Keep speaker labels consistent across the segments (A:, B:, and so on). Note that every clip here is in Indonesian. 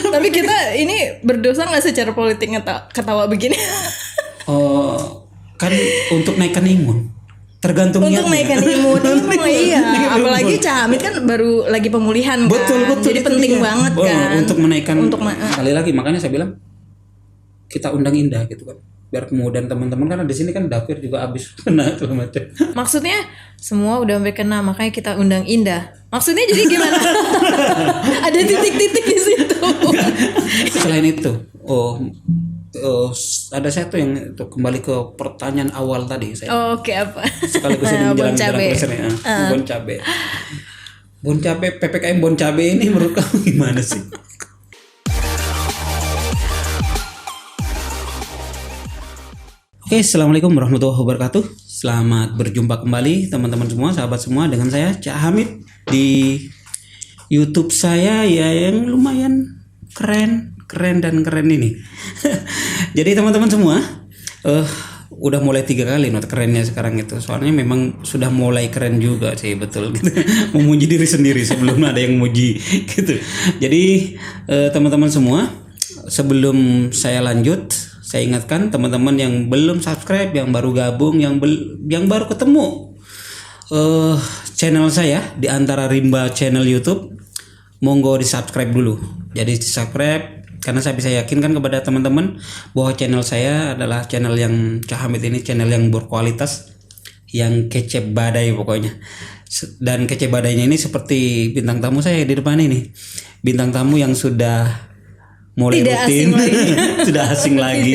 A: Tapi kita ini berdosa nggak secara politik ketawa begini?
B: Kan untuk naikkan imun. Tergantung
A: untuk
B: niatnya.
A: naikkan imun. Iya. Apalagi Cak Hamid kan baru lagi pemulihan kan.
B: Betul.
A: Jadi penting banget kan.
B: Untuk menaikkan. Sekali lagi makanya saya bilang kita undang Indah gitu kan. Biar kemudian teman-teman karena di sini kan Dapir juga habis kena segala macam.
A: Maksudnya semua udah sampai kena makanya kita undang Indah. Maksudnya jadi gimana? Ada titik-titik di situ.
B: Selain itu, ada satu yang itu kembali ke pertanyaan awal tadi saya.
A: Oke, apa?
B: Sekaligus ini menjelang pesannya. Bon cabe. Bon cabe PPKM bon cabe ini menurut kamu gimana sih? Oke, assalamualaikum warahmatullahi wabarakatuh. Selamat berjumpa kembali teman-teman semua, sahabat semua dengan saya Cak Hamid di YouTube saya ya yang lumayan keren ini. Jadi teman-teman semua, udah mulai 3 kali not kerennya sekarang itu. Soalnya memang sudah mulai keren juga sih, betul gitu. Memuji diri sendiri sebelum ada yang muji gitu. Jadi teman-teman semua, sebelum saya lanjut, saya ingatkan teman-teman yang belum subscribe, yang baru gabung, yang baru ketemu channel saya di antara Rimba channel YouTube, monggo di subscribe dulu. Jadi di subscribe karena saya bisa yakinkan kepada teman-teman bahwa channel saya adalah channel yang Cak Hamid ini channel yang berkualitas, yang kece badai pokoknya. Dan kece badainya ini seperti bintang tamu saya di depan ini, bintang tamu yang sudah mulai
A: tidak
B: rutin,
A: tidak
B: asing lagi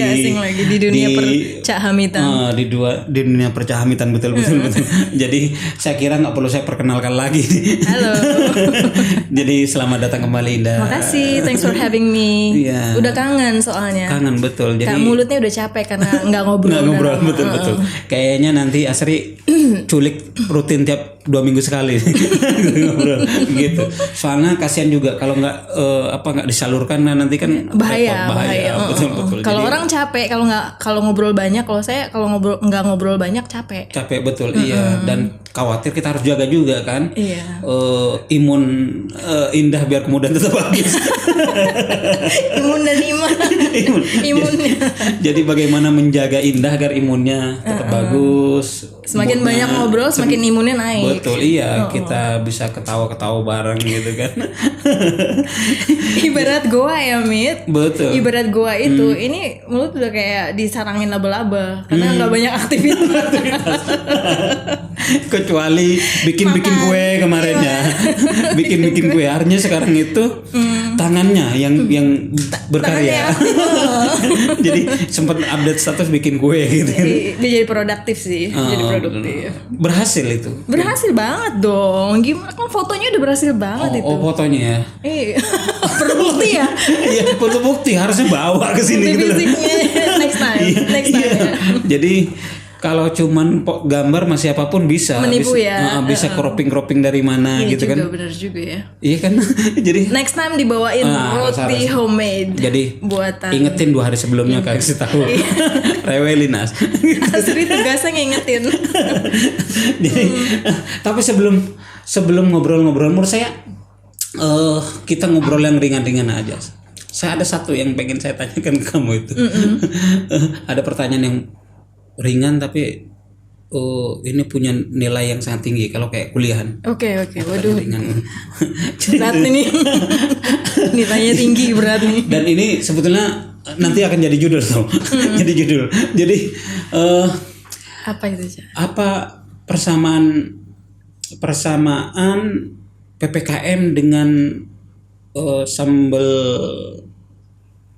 A: di dunia percahamitan.
B: Di dunia percahamitan betul. Jadi saya kira nggak perlu saya perkenalkan lagi.
A: Halo.
B: Jadi selamat datang kembali Indah.
A: Makasih, thanks for having me.
B: Yeah.
A: Udah kangen soalnya.
B: Kangen betul. Jadi
A: mulutnya udah capek karena nggak ngobrol.
B: betul. Kayaknya nanti Asri culik rutin tiap 2 minggu sekali ngobrol gitu. Soalnya kasihan juga kalau nggak disalurkan nanti kan
A: bahaya.
B: Betul.
A: Kalau orang capek kalau ngobrol banyak, kalau saya nggak ngobrol banyak capek
B: betul. Iya, dan khawatir kita harus jaga juga kan.
A: Iya.
B: Imun Indah biar kemudian tetap bagus.
A: Imun dan imunnya.
B: Jadi bagaimana menjaga Indah agar imunnya tetap bagus.
A: Semakin banyak ngobrol semakin imunnya naik.
B: Betul, iya. Kita bisa ketawa-ketawa bareng gitu kan.
A: Ibarat goa ya Mit.
B: Betul.
A: Ibarat goa itu ini mulut udah kayak disarangin laba-laba karena nggak banyak aktivitas.
B: Kecuali bikin kue kemarin ya. bikin kue. Artinya sekarang itu tangannya yang berkarya.
A: Tangannya.
B: Jadi sempat update status bikin kue gitu kan.
A: Dia jadi produktif sih. Jadi produktif.
B: Berhasil itu.
A: Berhasil banget dong. Gimana kan fotonya udah berhasil banget itu.
B: Oh, fotonya ya.
A: Iya. Perlu bukti ya.
B: Iya, perlu bukti harusnya bawa ke sini gitu.
A: Next time.
B: Jadi kalau cuman gambar masih apapun bisa.
A: Menipu ya.
B: Bisa cropping dari mana gitu kan.
A: Iya juga, benar juga ya.
B: Iya kan. Jadi
A: next time dibawain roti homemade.
B: Jadi
A: buatan.
B: Ingetin 2 hari sebelumnya kasih tahu. Rewelin
A: Asri tugasnya ngingetin.
B: Jadi tapi sebelum ngobrol-ngobrol menurut saya kita ngobrol yang ringan-ringan aja. Saya ada satu yang pengen saya tanyakan ke kamu itu. Ada pertanyaan yang ringan tapi ini punya nilai yang sangat tinggi kalau kayak kuliahan.
A: Oke. Waduh. Berat ini. Nilainya tinggi, berat nih.
B: Dan ini sebetulnya nanti akan jadi judul tau. Jadi
A: apa itu, Cak?
B: Apa persamaan PPKM dengan sambal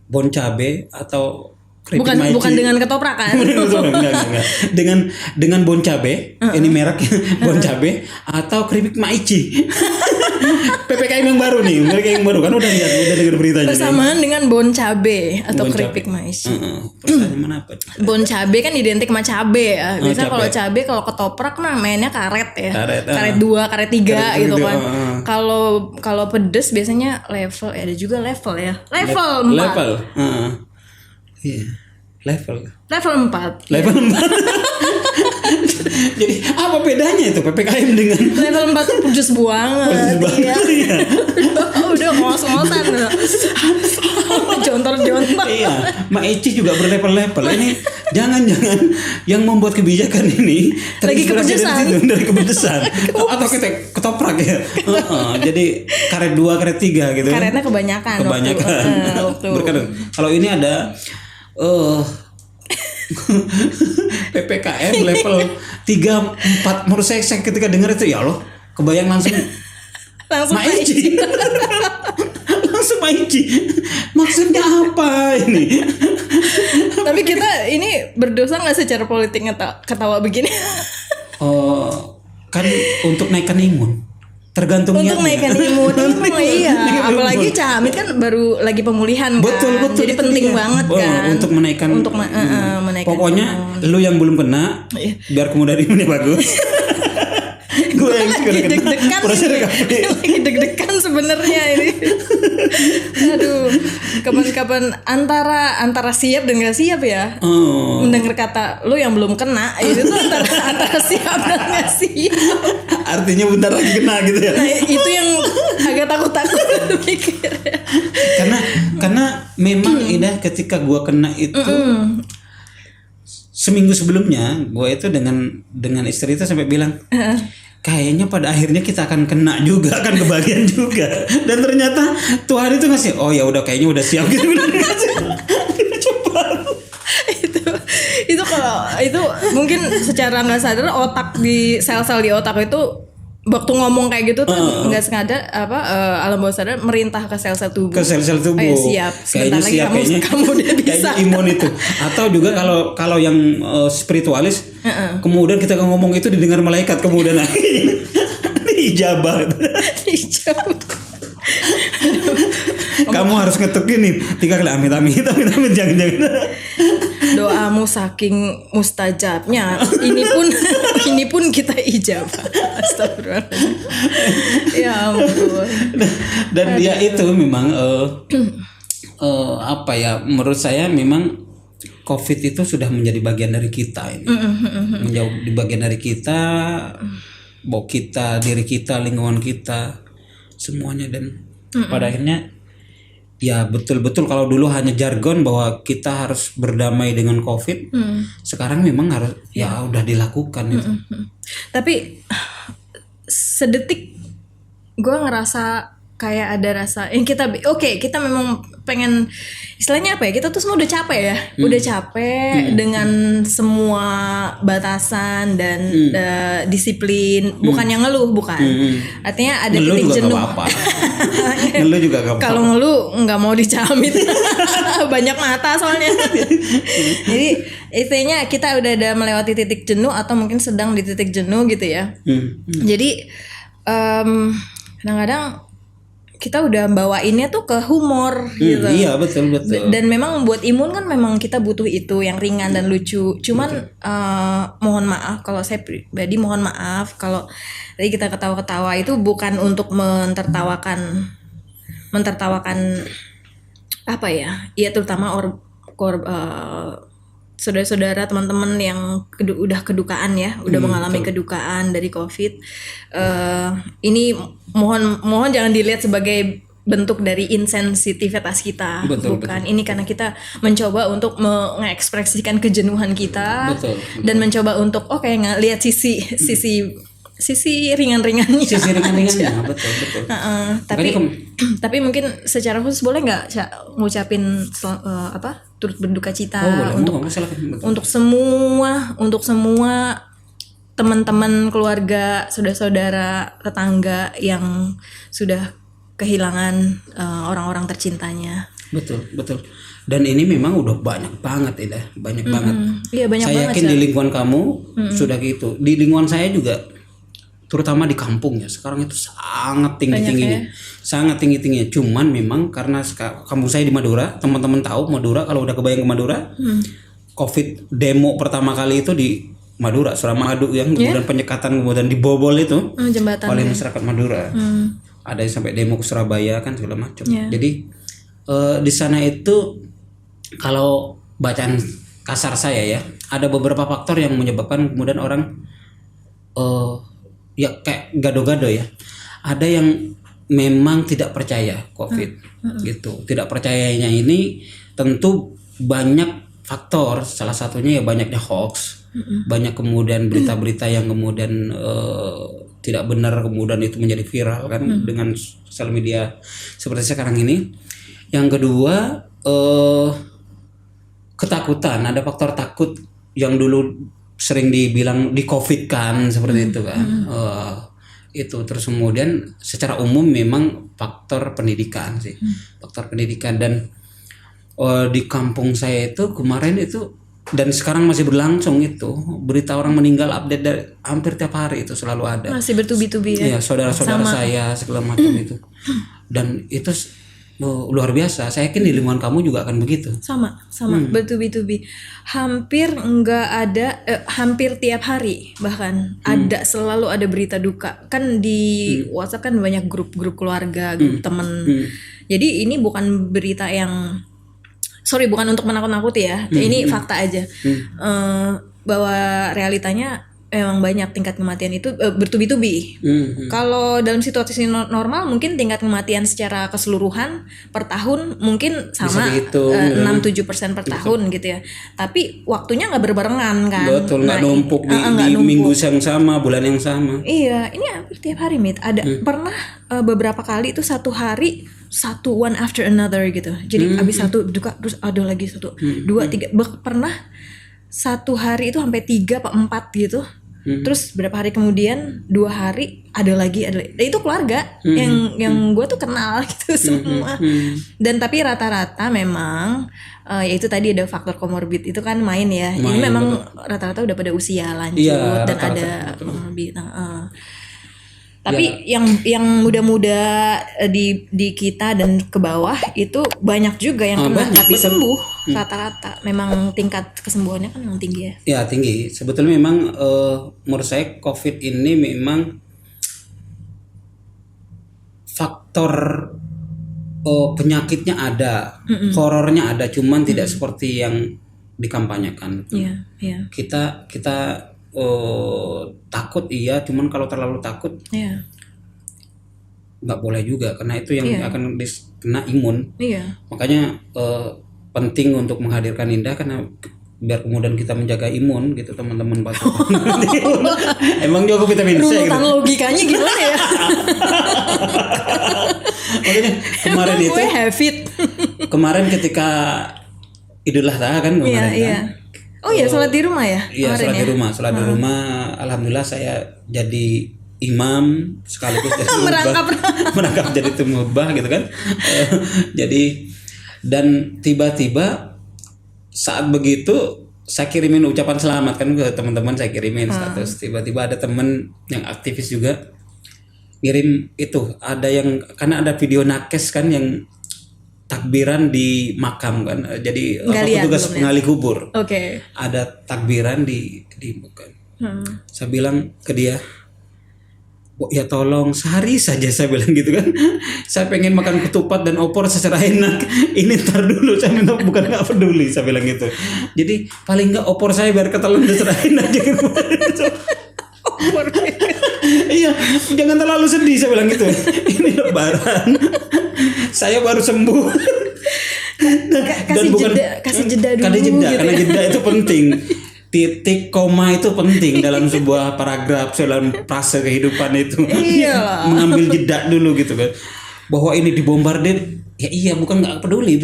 B: bon cabe atau
A: bukan dengan ketoprak kan?
B: Enggak. Dengan bon cabe, ini merek bon cabe atau keripik maici. PPKM yang baru kan udah dengar beritanya.
A: Persamaan dengan bon cabe atau keripik maici.
B: Persamaan apa?
A: Bon cabe kan identik sama cabe ya. Biasanya kalau cabe kalau ketoprak mah mainnya karet ya. Karet 2, karet 3 gitu kan. Kalau pedes biasanya level ya, ada juga level ya. Level 4.
B: Iya, level
A: 4.
B: Jadi apa bedanya itu PPKM dengan
A: level 4 tuh pedes banget. Iya. Udah ngos-ngosan.
B: Iya, Mak Eci juga berlevel-level. Ini jangan-jangan yang membuat kebijakan ini terinspirasi dari kepedesan atau kita ketoprak ya. Jadi karet 2, karet 3 gitu.
A: Karetnya kebanyakan.
B: Waktu. Kalau ini ada PPKM level 3, 4. Menurut saya ketika dengar itu ya Allah, kebayang langsung Mak Eci. Langsung Maici. Maksudnya apa ini?
A: Tapi kita ini berdosa nggak secara politik ketawa begini?
B: Kan untuk naikkan imun. Tergantung
A: untuk naikkan imun. Iya. Apalagi Cak Hamid kan baru lagi pemulihan kan.
B: Betul.
A: Jadi penting banget kan.
B: Untuk menaikkan.
A: Menaikkan.
B: Pokoknya lu yang belum kena, biar kemudian imunnya bagus. Gue yang
A: lagi deg-degan sebenarnya ini. Aduh, kapan-kapan antara siap dan nggak siap ya. Mendengar kata lu yang belum kena itu tuh antara siap dan nggak siap.
B: Artinya bentar lagi kena gitu ya.
A: Nah, itu yang agak takut mikir.
B: Karena memang Ida ketika gue kena itu seminggu sebelumnya gue itu dengan istri itu sampai bilang kayaknya pada akhirnya kita akan kena juga, akan kebagian juga. Dan ternyata Tuhan itu ngasih, oh ya udah kayaknya udah siap gitu. Cepat.
A: Itu kalau itu mungkin secara nggak sadar otak di sel-sel di otak itu waktu ngomong kayak gitu tuh nggak sengaja alam bawah sadar merintah ke sel-sel tubuh.
B: Ke sel-sel tubuh.
A: Ayo siap. Sebentar lagi kamu udah bisa.
B: Kayaknya imun itu. Atau juga kalau yang spiritualis, kemudian kita ngomong itu didengar malaikat kemudian ijabah. Kamu harus ngetuk ini 3 kali amit jangan.
A: Doamu saking mustajabnya ini pun kita ijabah. Astagfirullahaladzim. Ya ampun.
B: Dan dia itu memang menurut saya memang COVID itu sudah menjadi bagian dari kita ini. Menjadi bagian dari kita, bawa kita, diri kita, lingkungan kita, semuanya. Dan pada akhirnya ya betul-betul kalau dulu hanya jargon bahwa kita harus berdamai dengan COVID, sekarang memang harus ya udah dilakukan itu.
A: Tapi sedetik gue ngerasa kayak ada rasa yang kita memang pengen, istilahnya apa ya, kita tuh semua udah capek ya, udah capek dengan semua batasan dan disiplin. Bukan yang ngeluh, bukan. Artinya ada
B: ngeluh
A: titik jenuh.
B: Ngeluh juga gak apa-apa.
A: Kalau ngeluh nggak mau dicamit. Banyak mata soalnya. Jadi istilahnya kita udah ada melewati titik jenuh atau mungkin sedang di titik jenuh gitu ya. Jadi kadang-kadang kita udah bawainnya tuh ke humor gitu.
B: Iya betul.
A: Dan memang buat imun kan memang kita butuh itu yang ringan dan lucu. Cuman mohon maaf kalau saya pribadi mohon maaf kalau tadi kita ketawa-ketawa itu bukan untuk mentertawakan apa ya? Iya terutama saudara-saudara, teman-teman yang udah kedukaan ya, udah mengalami kedukaan dari COVID. Ini mohon jangan dilihat sebagai bentuk dari insensitivitas kita, bukan. Ini karena kita mencoba untuk mengekspresikan kejenuhan kita, dan mencoba untuk ngelihat sisi ringan-ringannya.
B: Betul.
A: Tapi mungkin secara khusus boleh nggak ngucapin turut berduka cita untuk semua teman-teman, keluarga, saudara-saudara, tetangga yang sudah kehilangan orang-orang tercintanya.
B: Betul. Dan ini memang udah banyak banget banget.
A: Iya, banyak
B: saya
A: banget.
B: Saya yakin di lingkungan kamu sudah gitu. Di lingkungan saya juga, terutama di kampung ya, sekarang itu sangat tinggi-tingginya. Sangat tinggi-tingginya. Cuman memang karena kampung saya di Madura, teman-teman tahu Madura, kalau udah kebayang ke Madura, COVID demo pertama kali itu di Madura, Suramadu, yang kemudian penyekatan kemudian dibobol itu oleh masyarakat Madura. Ada yang sampai demo ke Surabaya kan segala macam. Jadi di sana itu kalau bacaan kasar saya ya, ada beberapa faktor yang menyebabkan kemudian orang ya kayak gado-gado ya. Ada yang memang tidak percaya COVID gitu. Tidak percayanya ini tentu banyak faktor, salah satunya ya banyaknya hoax, banyak kemudian berita-berita yang kemudian tidak benar kemudian itu menjadi viral kan dengan sosial media seperti sekarang ini. Yang kedua ketakutan, ada faktor takut yang dulu sering dibilang di COVID kan seperti itu kan. Itu terus kemudian secara umum memang faktor pendidikan sih, faktor pendidikan. Dan di kampung saya itu kemarin itu dan sekarang masih berlangsung itu berita orang meninggal update dari hampir tiap hari, itu selalu ada,
A: masih bertubi-tubi ya.
B: Iya, saudara-saudara saya segala macam itu. Dan itu luar biasa. Saya yakin di lingkungan kamu juga akan begitu.
A: Sama bertubi-tubi. Hampir enggak ada hampir tiap hari bahkan ada, selalu ada berita duka. Kan di WhatsApp kan banyak grup-grup keluarga, grup temen. Jadi ini bukan berita yang bukan untuk menakut-nakuti ya. Ini fakta aja. Bahwa realitanya memang banyak tingkat kematian itu bertubi-tubi. Kalau dalam situasi normal mungkin tingkat kematian secara keseluruhan per tahun mungkin sama 6-7% per tahun gitu ya. Tapi waktunya nggak berbarengan kan.
B: Betul, nggak numpuk di minggu yang sama, bulan yang sama.
A: Iya, ini hampir tiap hari ada pernah beberapa kali itu satu hari satu, one after another gitu. Jadi abis satu duka terus ada lagi satu, dua, tiga. Pernah satu hari itu sampai 3 atau 4 gitu. Terus berapa hari kemudian 2 hari ada lagi. Itu keluarga yang gue tuh kenal gitu semua. Dan tapi rata-rata memang ya itu tadi ada faktor komorbid itu kan main ya. Ini memang rata-rata udah pada usia lanjut dan ada komorbid. Tapi yang muda-muda di kita dan ke bawah itu banyak juga yang kena tapi sembuh rata-rata. Memang tingkat kesembuhannya kan memang tinggi ya.
B: Ya tinggi. Sebetulnya memang menurut saya COVID ini memang faktor penyakitnya ada, horornya ada, cuman tidak seperti yang dikampanyekan.
A: Iya.
B: Kita takut iya, cuman kalau terlalu takut nggak boleh juga, karena itu yang akan kena imun. Makanya penting untuk menghadirkan Indah, karena biar kemudian kita menjaga imun gitu teman-teman pasukan. Emang juga vitamin C
A: runutan gitu. Logikanya gimana ya?
B: Makanya kemarin itu kemarin ketika Idul Adha kan kemarin kan.
A: Oh iya, sholat di rumah ya?
B: Iya, sholat di rumah. Sholat di rumah, alhamdulillah saya jadi imam sekaligus jadi merangkap jadi tumubah gitu kan. Jadi dan tiba-tiba saat begitu saya kirimin ucapan selamat kan ke teman-teman, saya kirimin status. Tiba-tiba ada teman yang aktivis juga ngirim itu, ada yang karena ada video nakes kan yang takbiran di makam kan, jadi petugas penggali kubur. Ada takbiran di makam. Saya bilang ke dia, ya tolong sehari saja, saya bilang gitu kan. Saya pengen makan ketupat dan opor secara enak. Ini ntar dulu, saya minta, bukan nggak peduli, saya bilang gitu. Jadi paling nggak opor saya biar ketelan secara enak gitu. Iya, jangan terlalu sedih, saya bilang gitu. Ini lebaran, saya baru sembuh.
A: Kasih jeda dulu.
B: Gitu karena jeda itu penting. Titik koma itu penting dalam sebuah paragraf, dalam frase kehidupan itu. Mengambil jeda dulu gitu kan. Bahwa ini dibombardir, ya iya, bukan nggak peduli,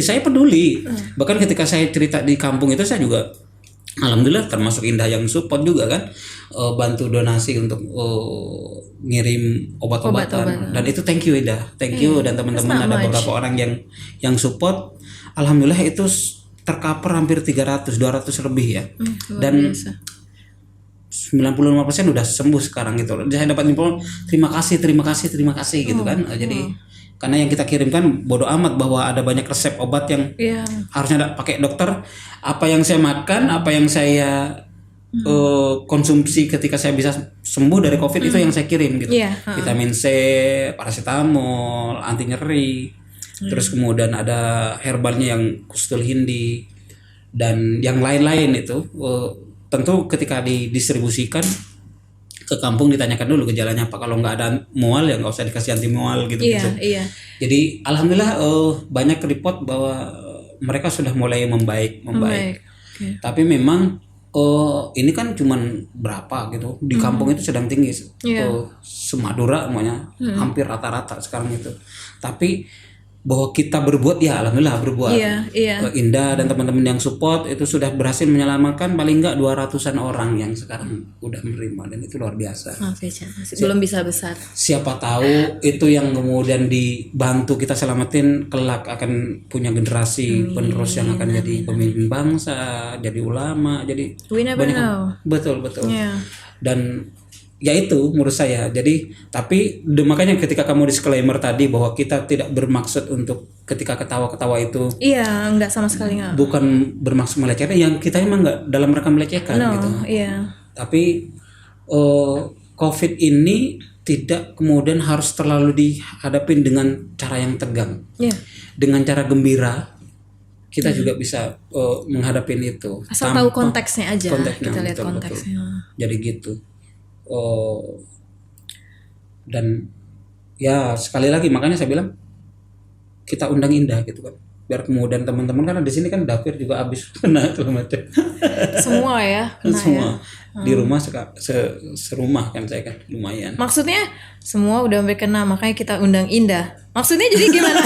B: saya peduli. Bahkan ketika saya cerita di kampung itu, saya juga alhamdulillah termasuk Indah yang support juga kan, bantu donasi untuk ngirim obat-obatan. Dan itu thank you Indah, thank you. Dan teman-teman ada beberapa orang yang support, alhamdulillah itu tercover hampir 200 lebih ya. Dan 95% udah sembuh sekarang gitu. Saya dapat info terima kasih gitu kan. Jadi karena yang kita kirimkan bodo amat bahwa ada banyak resep obat yang harusnya pakai dokter. Apa yang saya makan, apa yang saya konsumsi ketika saya bisa sembuh dari COVID itu yang saya kirim gitu. Vitamin C, paracetamol, anti nyeri. Terus kemudian ada herbalnya yang kustul hindi dan yang lain-lain itu. Tentu ketika didistribusikan ke kampung ditanyakan dulu gejalanya apa. Kalau nggak ada mual ya nggak usah dikasih anti mual gitu. Jadi alhamdulillah banyak report bahwa mereka sudah mulai membaik.
A: Okay.
B: Tapi memang ini kan cuman berapa gitu di kampung itu sedang tinggi. Semadura semuanya hampir rata-rata sekarang itu. Tapi bahwa kita berbuat, ya alhamdulillah berbuat. Indah dan teman-teman yang support itu sudah berhasil menyelamatkan paling enggak 200-an orang yang sekarang udah menerima, dan itu luar biasa.
A: Belum bisa besar.
B: Siapa tahu itu yang kemudian dibantu kita selamatin kelak akan punya generasi penerus yang akan jadi pemimpin bangsa, jadi ulama, jadi banyak. Betul. Dan ya itu menurut saya. Jadi tapi makanya ketika kamu disclaimer tadi bahwa kita tidak bermaksud untuk ketika ketawa-ketawa itu
A: enggak sama sekali enggak.
B: Bukan bermaksud melecehkan, yang kita emang enggak dalam rangka melecehkan gitu. Tapi COVID ini tidak kemudian harus terlalu dihadapin dengan cara yang tegang. Dengan cara gembira kita juga bisa menghadapin itu.
A: Asal tahu konteksnya aja. Kita lihat konteksnya.
B: Betul. Jadi gitu. Dan ya sekali lagi makanya saya bilang kita undang Indah gitu kan, biar kemudian teman-teman, karena di sini kan Dapir juga habis kena segala macam.
A: Semua ya kena.
B: Semua di rumah serumah kan saya kan lumayan.
A: Maksudnya semua udah sampai kena, makanya kita undang Indah. Maksudnya jadi gimana?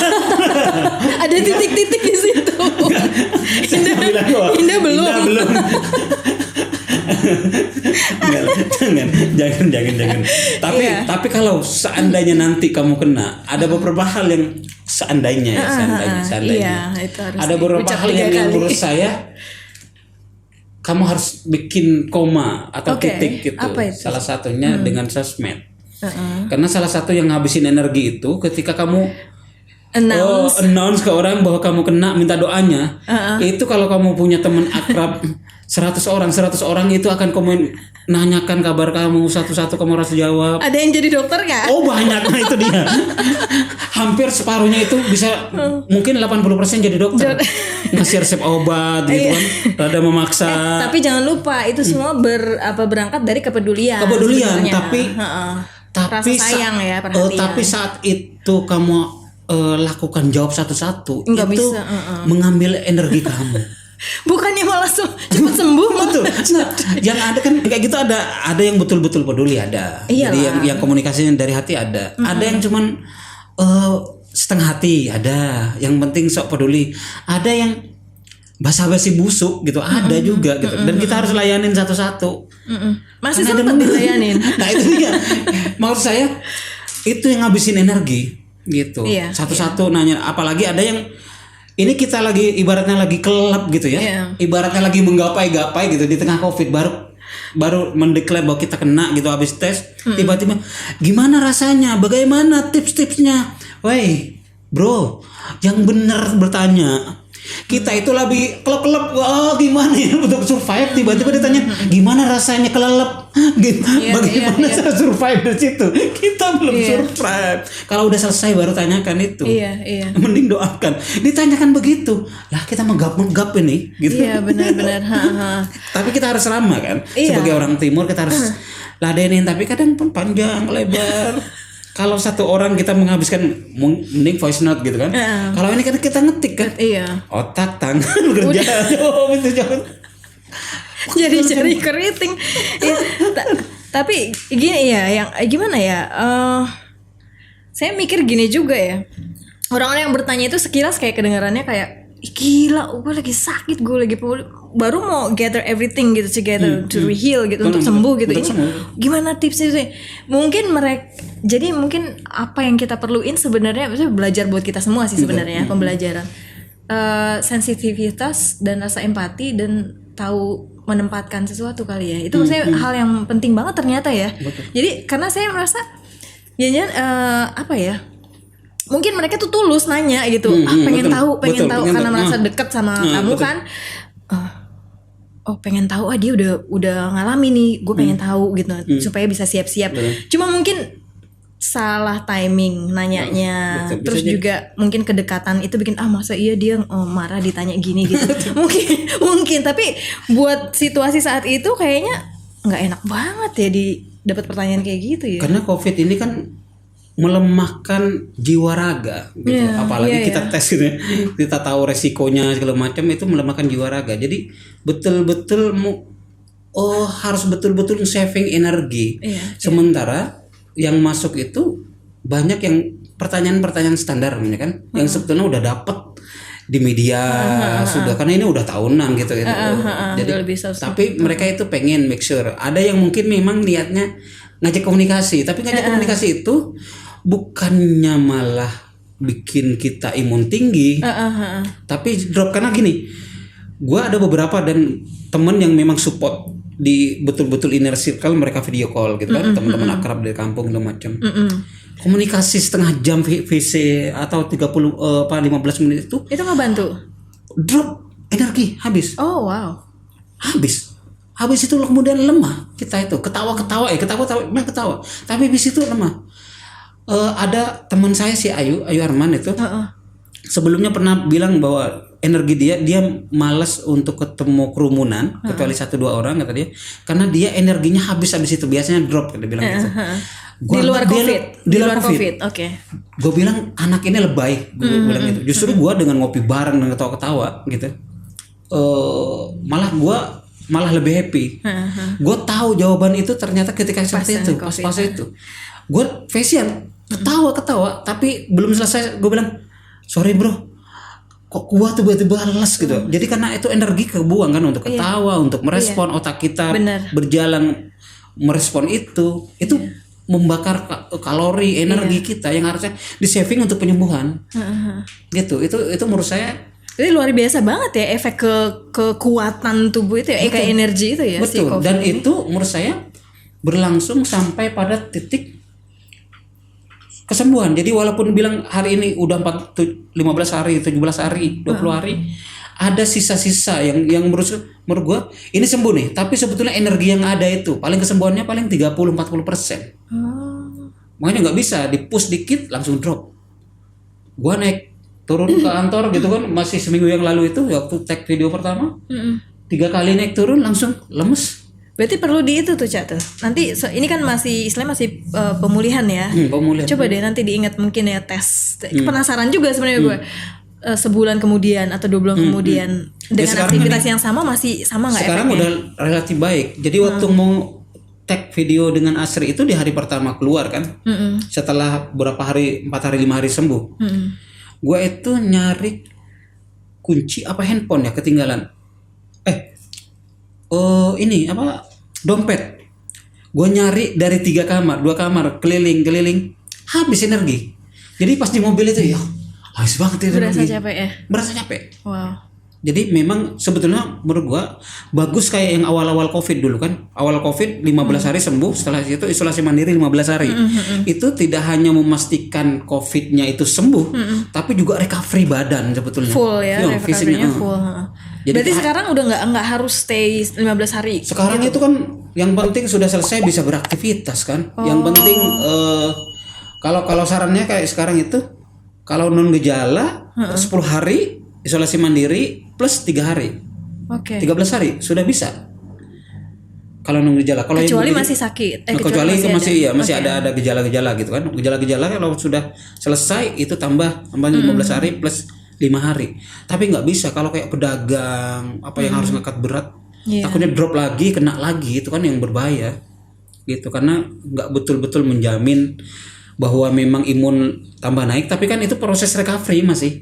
A: Ada titik-titik di situ. Indah belum. Jangan. Tapi kalau seandainya nanti kamu kena, ada beberapa hal yang seandainya. Itu harus
B: ada beberapa hal yang menurut saya kamu harus bikin koma atau titik gitu. Salah satunya dengan sosmed. Karena salah satu yang ngabisin energi itu ketika kamu announce ke orang bahwa kamu kena, minta doanya. Itu kalau kamu punya teman akrab 100 orang itu akan komen, nanyakan kabar kamu satu-satu, kamu harus jawab.
A: Ada yang jadi dokter nggak?
B: Oh banyak, nah itu dia. Hampir separuhnya itu bisa, mungkin 80% jadi dokter. Ngasih resep obat gitu kan, rada memaksa.
A: Tapi jangan lupa itu semua berangkat dari kepedulian.
B: Tapi
A: rasa sayang ya, perhatian.
B: Tapi saat itu kamu lakukan jawab satu-satu,
A: nggak
B: itu
A: bisa,
B: mengambil energi kamu.
A: Bukannya malah cepat sembuh.
B: Betul. Nah, yang ada kan kayak gitu, ada yang betul-betul peduli, ada.
A: Iyalah.
B: Jadi yang komunikasinya dari hati ada. Ada yang cuman setengah hati, ada. Yang penting sok peduli. Ada yang basa-basi busuk gitu, ada juga gitu. Dan kita harus layanin satu-satu.
A: Masih sempat dilayanin.
B: Nah itu dia. Maksud saya itu yang ngabisin energi gitu. Satu-satu nanya, apalagi ada yang ini kita lagi ibaratnya lagi kelap gitu ya. Ibaratnya lagi menggapai-gapai gitu di tengah Covid, baru mendeklar bahwa kita kena gitu habis tes. Tiba-tiba gimana rasanya? Bagaimana tips-tipsnya? Woi, bro, yang benar bertanya. Kita itu lagi kelep-kelep, wah gimana ya untuk survive, tiba-tiba ditanya gimana rasanya kelelep, bagaimana cara survive dari situ. Kita belum survive. Kalau udah selesai baru tanyakan itu. Mending doakan. Ditanyakan begitu, lah kita menggap ini gitu.
A: Iya benar-benar.
B: Tapi kita harus ramah kan. Sebagai orang timur kita harus ladenin, tapi kadang pun panjang lebar. Kalau satu orang kita menghabiskan mending voice note gitu kan. Kalau ini kan kita ngetik kan. Otak, tangan kerja.
A: Jadi cari keriting. Tapi gini ya, yang gimana ya? Saya mikir gini juga ya. Orang-orang yang bertanya itu sekilas kayak kedengarannya kayak gila, gue lagi sakit, gue lagi baru mau gather everything gitu together to heal gitu, untuk sembuh gitu. Ini gimana tipsnya sih? Mungkin mungkin apa yang kita perluin sebenarnya belajar buat kita semua sih sebenarnya, pembelajaran sensitivitas dan rasa empati dan tahu menempatkan sesuatu kali ya. Itu maksudnya hal yang penting banget ternyata ya. Jadi karena saya merasa apa ya? Mungkin mereka tuh tulus nanya gitu, pengen tahu karena merasa dekat sama kamu kan. Pengen tahu, dia udah ngalami nih, gue pengen tahu gitu, supaya bisa siap-siap. Cuma mungkin salah timing nanyanya, terus juga mungkin kedekatan itu bikin masa iya dia marah ditanya gini gitu. mungkin tapi buat situasi saat itu kayaknya nggak enak banget ya dapat pertanyaan kayak gitu ya.
B: Karena COVID ini kan melemahkan jiwa raga gitu. Apalagi kita tes gitu ya. Kita tahu resikonya segala macam, itu melemahkan jiwa raga. Jadi betul-betul harus betul-betul saving energi. Sementara yang masuk itu banyak yang pertanyaan-pertanyaan standar kan, yang sebetulnya udah dapet di media sudah, karena ini udah tahunan gitu. Jadi tapi mereka itu pengen make sure. Ada yang mungkin memang niatnya ngajak komunikasi, tapi ngajak komunikasi itu bukannya malah bikin kita imun tinggi, tapi drop. Karena gini, gue ada beberapa dan temen yang memang support di betul-betul inner circle, mereka video call gitu kan, teman-teman akrab dari kampung dan macam. Komunikasi setengah jam VC atau 15 menit itu
A: nggak bantu,
B: drop energi, habis.
A: Oh wow,
B: habis itu kemudian lemah kita itu, ketawa tapi habis itu lemah. Ada teman saya si Ayu Arman itu sebelumnya pernah bilang bahwa energi dia malas untuk ketemu kerumunan, kecuali 1-2 orang kata dia, karena dia energinya habis itu, biasanya drop, dia bilang gitu.
A: Di luar COVID. Oke.
B: Gue bilang anak ini lebay, gue bilang gitu. Justru gue dengan ngopi bareng dan ketawa-ketawa gitu, malah lebih happy. Gue tahu jawaban itu ternyata ketika seperti itu, pas itu, gue facial ketawa, tapi belum selesai gue bilang, sorry bro, kok gua tiba-tiba lelas gitu. Jadi karena itu energi kebuang kan untuk ketawa, untuk merespon, otak kita berjalan merespon itu membakar kalori, energi kita yang harusnya di saving untuk penyembuhan. Gitu. Itu menurut saya
A: itu luar biasa banget ya, efek kekuatan tubuh itu ya, kayak energi itu ya.
B: Betul. Si dan itu menurut saya berlangsung sampai pada titik kesembuhan. Jadi walaupun bilang hari ini udah 15 hari, 17 hari, 20 hari, ada sisa-sisa yang menurut gue ini sembuh nih, tapi sebetulnya energi yang ada itu paling kesembuhannya paling 30-40%. Makanya nggak bisa di-push dikit langsung drop. Gue naik turun ke kantor gitu kan, masih seminggu yang lalu itu waktu tag video pertama, 3 kali naik turun langsung lemes.
A: Berarti perlu di itu tuh Cak tuh. Nanti ini kan masih pemulihan ya.
B: Pemulihan.
A: Coba deh nanti diingat mungkin ya tes. Penasaran juga sebenarnya gue. Sebulan kemudian atau 2 bulan kemudian dengan aktivitas yang sama masih sama nggak efeknya?
B: Sekarang udah relatif baik. Jadi waktu mau tag video dengan Asri itu di hari pertama keluar kan. Setelah berapa hari, 4 hari 5 hari sembuh. Gue itu nyari kunci handphone ya ketinggalan. Dompet. Gue nyari dari 3 kamar, 2 kamar, keliling, habis energi. Jadi pas di mobil itu habis banget energi. Berasa capek.
A: Wow.
B: Jadi memang sebetulnya menurut gue bagus kayak yang awal-awal COVID dulu kan. Awal COVID 15 hari sembuh, setelah itu isolasi mandiri 15 hari. Itu tidak hanya memastikan COVID-nya itu sembuh, tapi juga recovery badan sebetulnya.
A: Full ya, recovery-nya full. Jadi berarti sekarang udah nggak harus stay 15 hari.
B: Sekarang gitu. Itu kan yang penting sudah selesai bisa beraktivitas kan. Yang penting kalau sarannya kayak sekarang itu kalau non gejala 10 hari isolasi mandiri plus 3 hari. 13 hari sudah bisa. Kalau non gejala, kalau
A: kecuali masih sakit.
B: Kecuali masih ada gejala-gejala gitu kan. Gejala-gejala kalau sudah selesai itu tambah 15 hari plus 5 hari. Tapi nggak bisa kalau kayak pedagang yang harus ngangkat berat, takutnya drop lagi, kena lagi, itu kan yang berbahaya gitu, karena nggak betul-betul menjamin bahwa memang imun tambah naik, tapi kan itu proses recovery masih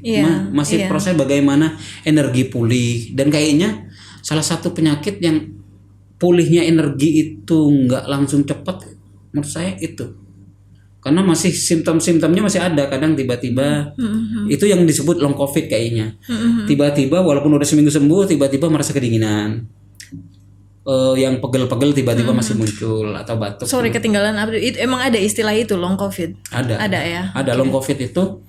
B: proses bagaimana energi pulih. Dan kayaknya salah satu penyakit yang pulihnya energi itu nggak langsung cepat menurut saya itu, karena masih simptom-simptomnya masih ada, kadang tiba-tiba itu yang disebut long COVID kayaknya. Tiba-tiba walaupun udah seminggu sembuh, tiba-tiba merasa kedinginan, yang pegel-pegel tiba-tiba masih muncul, atau batuk.
A: Sorry ketinggalan, itu emang ada istilah itu long COVID?
B: Ada
A: ya.
B: Ada long COVID itu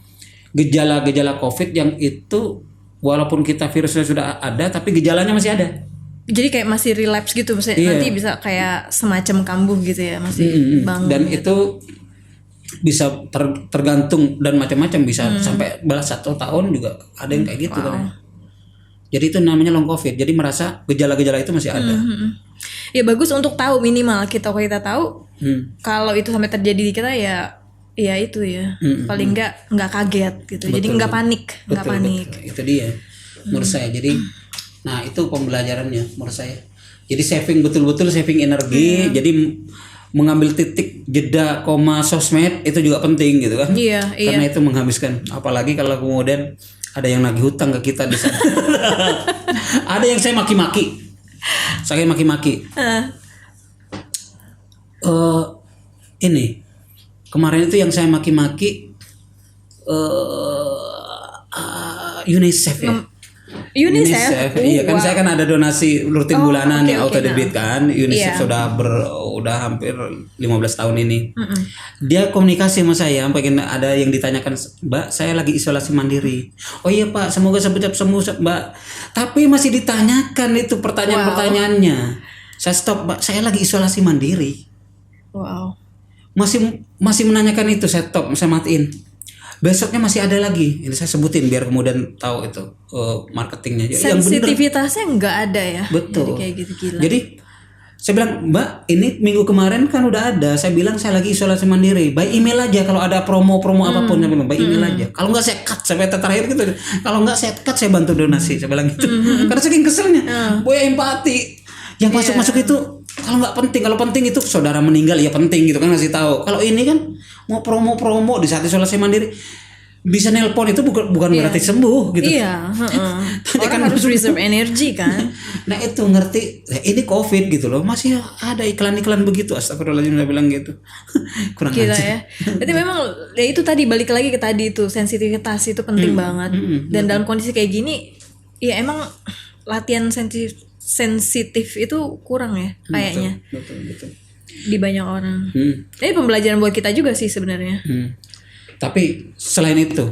B: gejala-gejala COVID yang itu walaupun kita virusnya sudah ada, tapi gejalanya masih ada.
A: Jadi kayak masih relapse gitu, maksudnya nanti bisa kayak semacam kambuh gitu ya, masih bangun.
B: Dan
A: gitu.
B: itu bisa tergantung dan macam-macam, bisa sampai balas 1 tahun juga ada yang kayak gitu kan. Jadi itu namanya long COVID. Jadi merasa gejala-gejala itu masih ada.
A: Ya bagus untuk tahu, minimal kalau kita tahu kalau itu sampai terjadi di kita ya Iya itu ya. Paling nggak kaget gitu. Betul, jadi nggak panik, nggak panik.
B: Betul. Itu dia menurut saya. Jadi, nah itu pembelajarannya menurut saya. Jadi saving betul-betul saving energi. Jadi mengambil titik jeda koma sosmed itu juga penting gitu kan.
A: Iya.
B: Karena itu menghabiskan. Apalagi kalau kemudian ada yang nagih hutang ke kita di sana. Ada yang saya maki-maki. Saya maki-maki. Ini kemarin itu yang saya maki-maki UNICEF ya.
A: UNICEF.
B: Iya kan, saya kan ada donasi rutin bulanan yang auto debit kan. UNICEF udah hampir 15 tahun ini. Dia komunikasi sama saya, pengen ada yang ditanyakan, Mbak, saya lagi isolasi mandiri. Oh iya Pak, semoga cepat sembuh Mbak. Tapi masih ditanyakan itu pertanyaan-pertanyaannya. Saya stop, Mbak, saya lagi isolasi mandiri.
A: Wow.
B: Masih menanyakan itu, saya stop, saya matiin. Besoknya masih ada lagi, ini saya sebutin biar kemudian tahu itu marketingnya.
A: Sensitivitasnya nggak ada ya.
B: Betul.
A: Jadi kayak gitu gila.
B: Jadi saya bilang, Mbak, ini minggu kemarin kan udah ada. Saya bilang saya lagi isolasi mandiri. By email aja kalau ada promo-promo apapun, saya bilang by email aja. Kalau nggak saya cut sampai terakhir gitu. Kalau nggak saya cut, saya bantu donasi. Saya bilang gitu. Karena saking keselnya, boya empati. Yang masuk-masuk itu kalau nggak penting, kalau penting itu saudara meninggal ya penting gitu kan, ngasih tahu. Kalau ini kan mau promo-promo di saat isolasi mandiri bisa nelpon itu bukan berarti sembuh gitu.
A: Iya. Orang harus reserve energi kan.
B: Nah itu ngerti. Ini COVID gitu loh, masih ada iklan-iklan begitu. Astagfirullahaladzim, saya bilang gitu. Kurang
A: aja.
B: Ya.
A: Berarti memang ya itu tadi, balik lagi ke tadi itu, sensitivitas itu penting banget. Dan dalam kondisi kayak gini, ya emang latihan sensitif itu kurang ya kayaknya.
B: Betul.
A: Di banyak orang. Ini pembelajaran buat kita juga sih sebenarnya.
B: Tapi selain itu,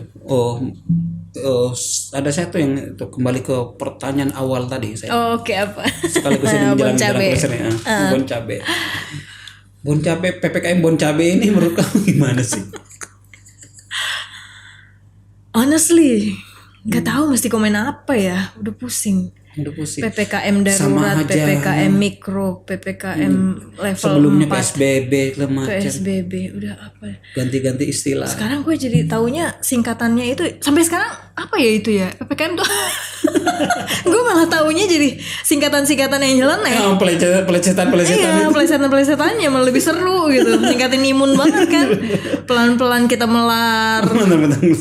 B: ada satu yang itu kembali ke pertanyaan awal tadi saya.
A: Oke, apa?
B: Sekaligus ini menjalankan bon cabe. Bon cabe, PPKM bon cabe ini menurut kamu gimana sih?
A: Honestly, nggak tahu mesti komen apa ya. Udah pusing. PPKM darurat, PPKM mikro, PPKM level
B: sebelumnya
A: 4.
B: PSBB lemacet.
A: PSBB udah apa?
B: Ganti-ganti istilah.
A: Sekarang gue jadi taunya singkatannya itu sampai sekarang apa ya itu ya? PPKM tuh gue malah taunya jadi singkatan-singkatan yang nyeleneh.
B: Pelecetan.
A: Iya, pelecetan-pelecetannya malah lebih seru gitu. Singkatin imun banget kan. Pelan-pelan kita melar.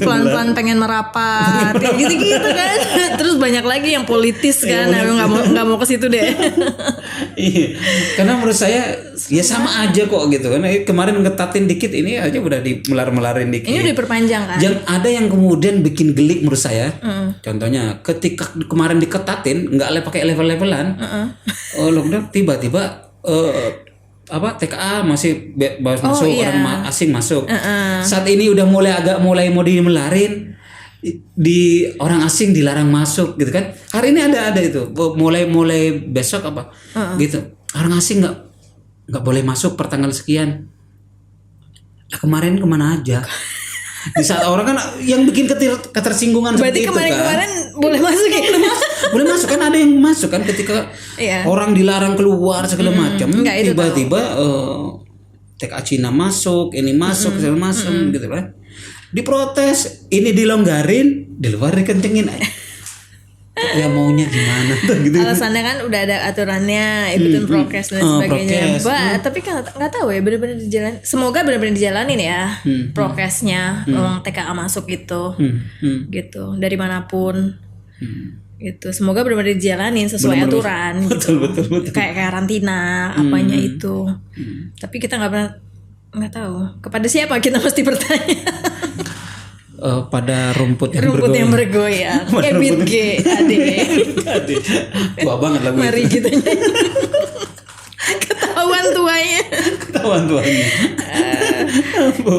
A: Pelan-pelan pengen merapat. Kayak gitu-gitu kan. Terus banyak lagi yang politis kan, nggak mau ke situ deh.
B: Iya, karena menurut saya ya sama aja kok gitu kan. Kemarin ngetatin dikit, ini aja udah dimelar-melarin dikit.
A: Ini udah diperpanjang kan.
B: Ada yang kemudian bikin gelik menurut saya. Contohnya ketika kemarin diketatin nggak pakai level-levelan, lockdown tiba-tiba TKA masih masuk, orang asing masuk. Saat ini udah mulai mau dimelarin. Di orang asing dilarang masuk gitu kan. Hari ini ada itu mulai besok apa gitu, orang asing nggak boleh masuk per tanggal sekian. Kemarin kemana aja? Di saat orang kan yang bikin ketersinggungan
A: berarti
B: seperti itu kan.
A: Kemarin boleh masuk ya?
B: Boleh masuk kan, ada yang masuk kan ketika orang dilarang keluar segala macam. Tiba-tiba TKA Cina masuk, ini masuk segala macam gitu kan. Diprotes, ini dilonggarin, di luar dikencengin. Ya maunya gimana gitu.
A: Alasannya kan udah ada aturannya, ikutin prokes dan sebagainya. Tapi kan nggak tahu ya, benar-benar dijalan. Semoga benar-benar dijalanin ya prokesnya, TKA masuk gitu, gitu dari manapun, gitu. Semoga benar-benar dijalanin sesuai aturan.
B: Betul.
A: Kayak karantina, apanya itu. Tapi kita nggak tahu kepada siapa kita mesti bertanya.
B: Pada rumput
A: yang bergoyang. Ebit G Ade.
B: Tua banget lagu
A: Mari kita nyanyi. Ketahuan tuanya.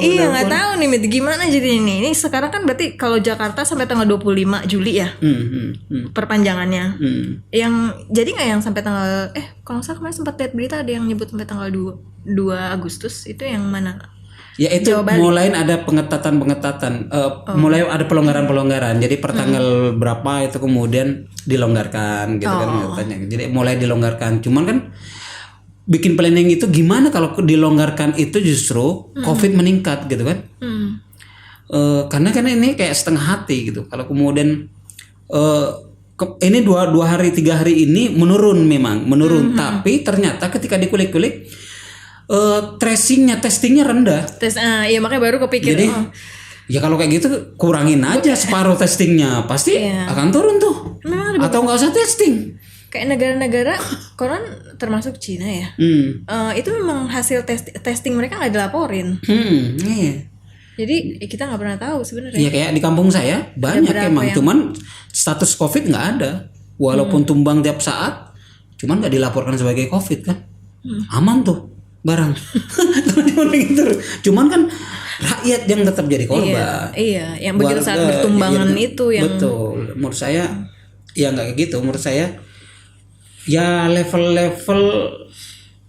A: Iya, nggak tahu nih Mit, gimana jadi ini. Ini sekarang kan berarti kalau Jakarta sampai tanggal 25 Juli ya. Perpanjangannya. Yang jadi nggak yang sampai tanggal kalau nggak salah kemarin sempat lihat berita ada yang nyebut sampai tanggal 2 Agustus, itu yang mana?
B: Ya itu mulai ada pengetatan, mulai ada pelonggaran. Jadi per tanggal berapa itu kemudian dilonggarkan gitu kan katanya. Jadi mulai dilonggarkan. Cuman kan bikin planning itu gimana kalau dilonggarkan itu justru COVID meningkat gitu kan. Karena kan ini kayak setengah hati gitu. Kalau kemudian ini dua hari 3 hari ini menurun, tapi ternyata ketika dikulik-kulik testingnya rendah.
A: Iya makanya baru kepikir.
B: Jadi ya kalau kayak gitu kurangin aja separuh testingnya, pasti akan turun tuh. Atau nggak usah testing.
A: Kayak negara-negara koran termasuk Cina ya. Itu memang hasil testing mereka nggak dilaporin.
B: Iya.
A: Jadi kita nggak pernah tahu sebenarnya.
B: Iya kayak di kampung saya banyak emang, cuman status COVID nggak ada, walaupun tumbang tiap saat, cuman nggak dilaporkan sebagai COVID kan, aman tuh barang. Cuman kan rakyat yang tetap jadi korban.
A: Iya, yang begitu saat bertumbangan itu yang
B: betul. Menurut saya ya nggak kayak gitu. Menurut saya ya level-level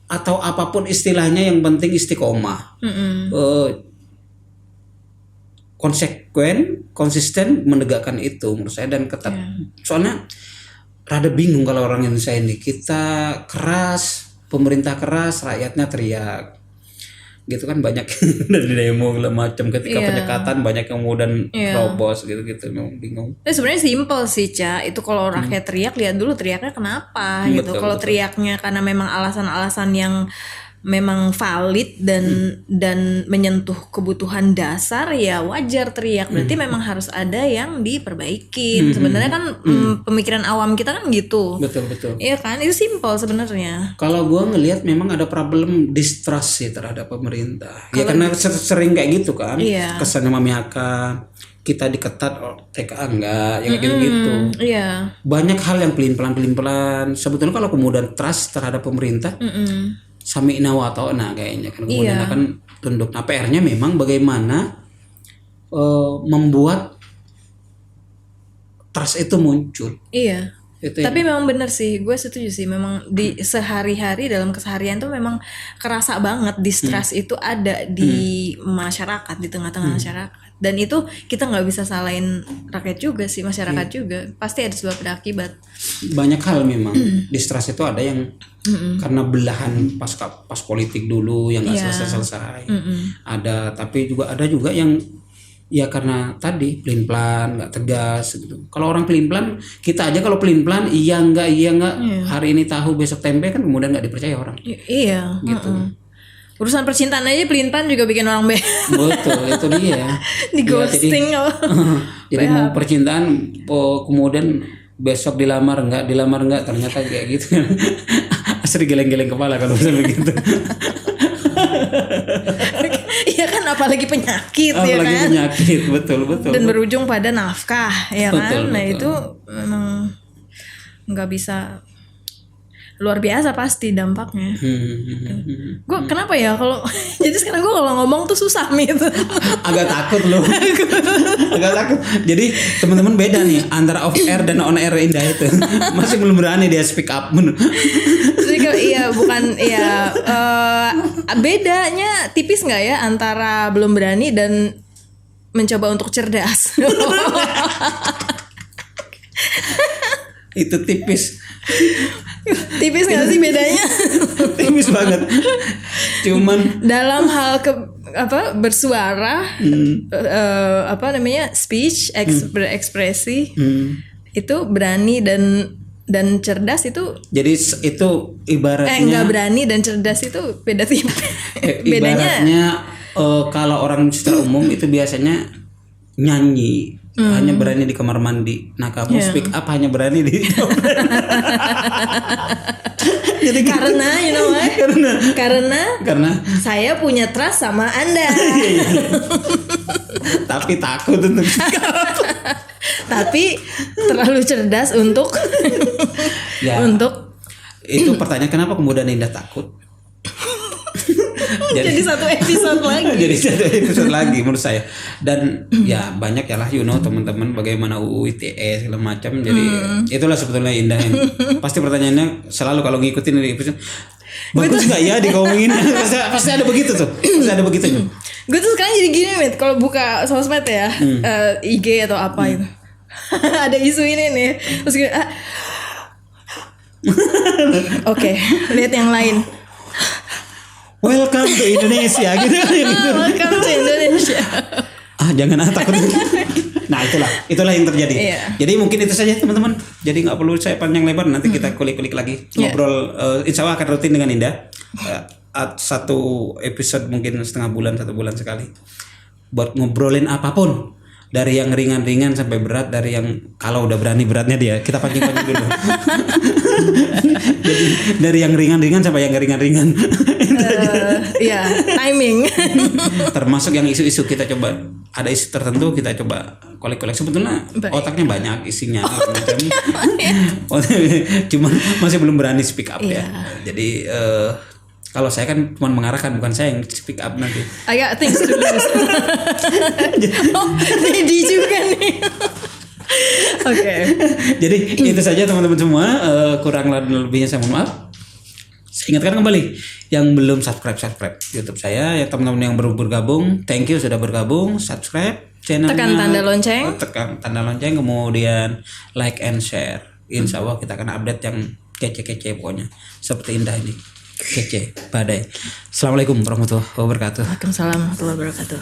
B: atau apapun istilahnya, yang penting istiqomah. Konsisten menegakkan itu menurut saya, dan ketat. Soalnya rada bingung kalau orang Indonesia ini, kita keras, pemerintah keras, rakyatnya teriak gitu kan. Banyak dari demo segala macam ketika penyekatan, banyak yang kemudian robos gitu bingung.
A: Sebenarnya simpel sih, Ca. Itu kalau rakyat teriak, lihat dulu teriaknya kenapa gitu. Kalau teriaknya karena memang alasan-alasan yang memang valid dan menyentuh kebutuhan dasar, ya wajar teriak. Berarti memang harus ada yang diperbaikin. Sebenarnya kan pemikiran awam kita kan gitu.
B: Betul.
A: Iya kan, itu simpel sebenarnya.
B: Kalau gue ngelihat memang ada problem distrust sih terhadap pemerintah. Ya karena sering kayak gitu kan. Kesannya memihakkan, kita diketat, TKA enggak, ya kayak gitu.
A: Iya.
B: Banyak hal yang pelin-pelan. Sebetulnya kalau kemudian trust terhadap pemerintah, sami'na wa ta'na kayaknya kan, kemudian akan tunduk. Nah, PR-nya memang bagaimana membuat trust itu muncul.
A: Iya. Tapi memang benar sih, gue setuju sih. Memang di sehari-hari, dalam keseharian tuh memang kerasa banget distrust itu ada di masyarakat, di tengah-tengah masyarakat. Dan itu kita nggak bisa salahin rakyat juga sih, masyarakat juga. Pasti ada sebab dan akibat. Banyak
B: hal memang distrust itu ada yang karena belahan pas politik dulu yang nggak selesai. Ada, tapi ada juga yang ya karena tadi pelin-pelan, nggak tegas gitu. Kalau orang pelin-pelan, kita aja kalau pelin-pelan iya enggak, hari ini tahu besok tempe kan, kemudian nggak dipercaya orang.
A: Iya.
B: Gitu.
A: Urusan percintaan aja pelin-pelan juga bikin orang
B: Betul, itu dia.
A: Di ghosting.
B: Jadi mau percintaan, kemudian besok dilamar enggak, ternyata kayak gitu. Asli geleng-geleng kepala kalau misalnya begitu.
A: Iya kan, apalagi penyakit.
B: Penyakit, betul.
A: Dan berujung pada nafkah, ya kan. Nah itu memang nggak bisa, luar biasa pasti dampaknya. Gue kenapa ya kalau jadi sekarang gue kalau ngomong tuh susah gitu.
B: Agak takut loh. Agak takut. Jadi teman-teman beda nih antara off air dan on air Indah itu. Masih belum berani dia speak up.
A: Jadi bedanya tipis nggak ya antara belum berani dan mencoba untuk cerdas.
B: Itu tipis.
A: Tipis nggak sih bedanya?
B: Tipis banget. Cuman
A: dalam hal bersuara, speech, berekspresi, itu berani dan cerdas itu. Jadi
B: itu ibaratnya
A: nggak berani dan cerdas itu beda tipis.
B: Bedanya kalau orang secara umum itu biasanya nyanyi. Hanya berani di kamar mandi. Nah kamu speak up hanya berani di jadi
A: karena you know what? Karena saya punya trust sama Anda.
B: Tapi takut untuk
A: tapi terlalu cerdas untuk untuk
B: itu pertanyaan kenapa kemudian Indah takut.
A: Jadi satu episode lagi
B: menurut saya. Dan ya banyak ya lah teman-teman bagaimana UU ITE segala macam. Jadi itulah sebetulnya Indah yang pasti pertanyaannya selalu kalau ngikutin di episode, bagus nggak ya dikomongin. pasti ada begitu tuh.
A: Gue tuh sekarang jadi gini, Mit, kalau buka sosmed ya, IG atau apa itu ada isu ini nih, terus gue Oke, lihat yang lain.
B: welcome to Indonesia gitu.
A: Welcome to Indonesia.
B: Jangan takut. Nah itulah yang terjadi. Jadi mungkin itu saja teman-teman. Jadi nggak perlu saya panjang lebar. Nanti kita kulik-kulik lagi ngobrol. Insya Allah akan rutin dengan Indah. Satu episode mungkin setengah bulan, 1 bulan sekali. Buat ngobrolin apapun. Dari yang ringan-ringan sampai berat. Dari yang kalau udah berani beratnya dia. Kita pancing-pancing dulu. Jadi, dari yang ringan-ringan sampai yang ringan-ringan.
A: Timing.
B: Termasuk yang isu-isu kita coba. Ada isu tertentu kita coba kolek-kolek. Sebetulnya otaknya banyak isinya macam. Cuman masih belum berani speak up ya. Jadi kalau saya kan cuma mengarahkan, bukan saya yang speak up nanti.
A: Agak things to lose. Jadi juga nih. Oke.
B: Jadi itu saja teman-teman semua. Kurang lebihnya saya mohon maaf. Saya ingatkan kembali yang belum subscribe YouTube saya, ya teman-teman yang baru bergabung, thank you sudah bergabung, subscribe channelnya, tekan tanda lonceng, kemudian like and share. Insya Allah kita akan update yang kece-kece pokoknya seperti Indah ini, kece badai. Assalamualaikum warahmatullahi wabarakatuh.
A: Waalaikumsalam warahmatullahi wabarakatuh.